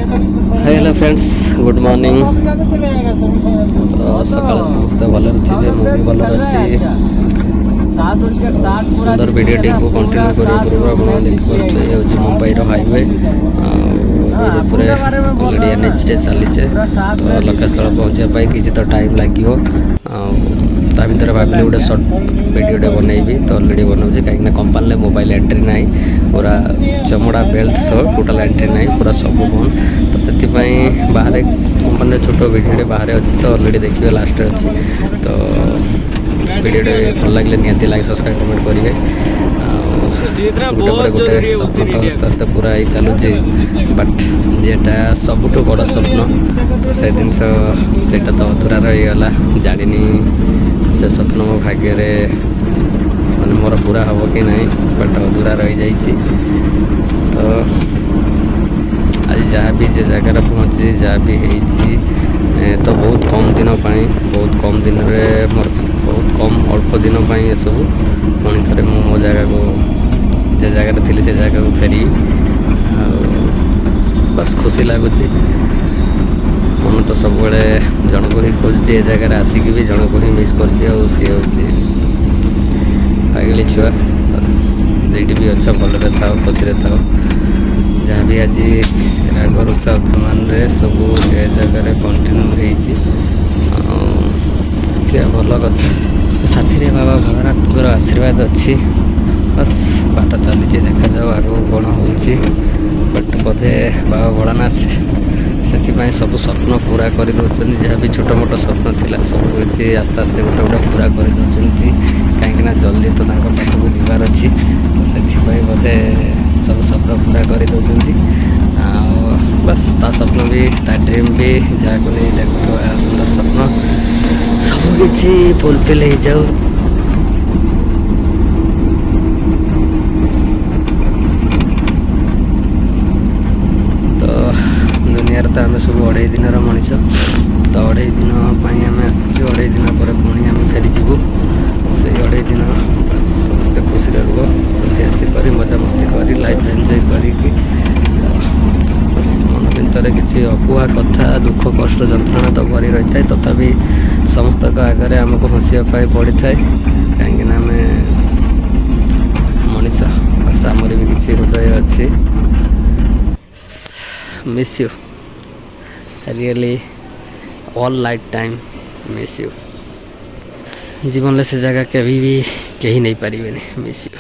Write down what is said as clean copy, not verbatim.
Hello friends good morning. तो सकाल समस्ते भल थे मुझे भल अच्छी सुंदर वीडियोटी को कंटिन्यू करने पूर्व आप देखिए ये हूँ मुंबई हाईवे रोड पर अलरेडी एनएच चलीचे। तो लक्ष्यस्थल पहुँचापी किसी तो टाइम लगे ता भर भाविली गोटे सर्ट वीडियोटे बनईबी। तो अलरेडी बनाऊँगी कहीं कंपानी मोबाइल एंट्री ना पूरा चमड़ा बेल्ट सब टोटाल एंट्री ना पूरा सब बंद। तो से बाहर कंपानी छोट वीडियोटे बाहर अच्छी। तो अलरेडी देखिए लास्ट अच्छी। तो वीडियोटे भल लगे निहाती लाइक सब्सक्राइब कमेंट करेंगे। गोटे गोटे स्वप्न तो आस्ते आस्ते पूरा ही चलुची बट जेटा सबुठ बड़ स्वप्न तो से जिन से तो अधूरा रहीगला जानी से स्वप्न मो भाग्य माने मोर पूरा हम कि नहीं बट अधूरा रही जाइए। तो आज जहाँ भी जे जगार पहुँची जहाँ भी होती तो बहुत कम दिन बहुत कम दिन मोर बहुत कम अल्प दिन ये सब पुणी थे मो जगह को जे जगह थी से जगह को फेरी बस खुशी लगुच मन तो सब जन को ही खोजुची ए जगह आसिक भी जन को ही मिस कर सी हूँ पागली छुआ। बस जेटी भी अच्छा भलरे था खुशी था जहाँ भी आज राग रुषा अभिमान सब ए जगह कंटिन्यू देखिए भल कथा। तो साथी बाबा भोलेनाथ आशीर्वाद अच्छी बस बाट चली देखा जाओ आगू कौन हो बट बोधे बाबा भोलेनाथ से सब स्वप्न पूरा कर जहाँ भी छोट मोट स्वप्न थिला सब किसी आस्ते आस्ते गोटे गोटे पूरा कर कहीं जल्दी तो पाखक जीवार अच्छी। तो से बोधे सब स्वप्न पूरा कर बस ता स्वप्न भी ता ड्रीम भी जहाँ को नहीं देखो सुंदर स्वप्न सब किसी फुलफिल हो जाऊ। तो दुनिया तो आम सब 2.5 दिन मनीष। तो 2.5 दिन आम आसचु 2.5 दिन पर पुणी आम फेरी जीवु से 2.5 दिन बस समस्ते खुशी रुह खुशी आसिक मजा मस्ती कर लाइफ एंजॉय करी बस मन भितर किसी अकुहा कथा दुख कष्ट जंत्रणा तो भरी रही है तथापि समस्त आगे आमको हंसाई पड़ी था कहीं आम मनीष बस आमर भी किसी हृदय अच्छी। Miss you really all life time miss you जीवन से जगह कभी भी कहीं नहीं पारे मिस यू।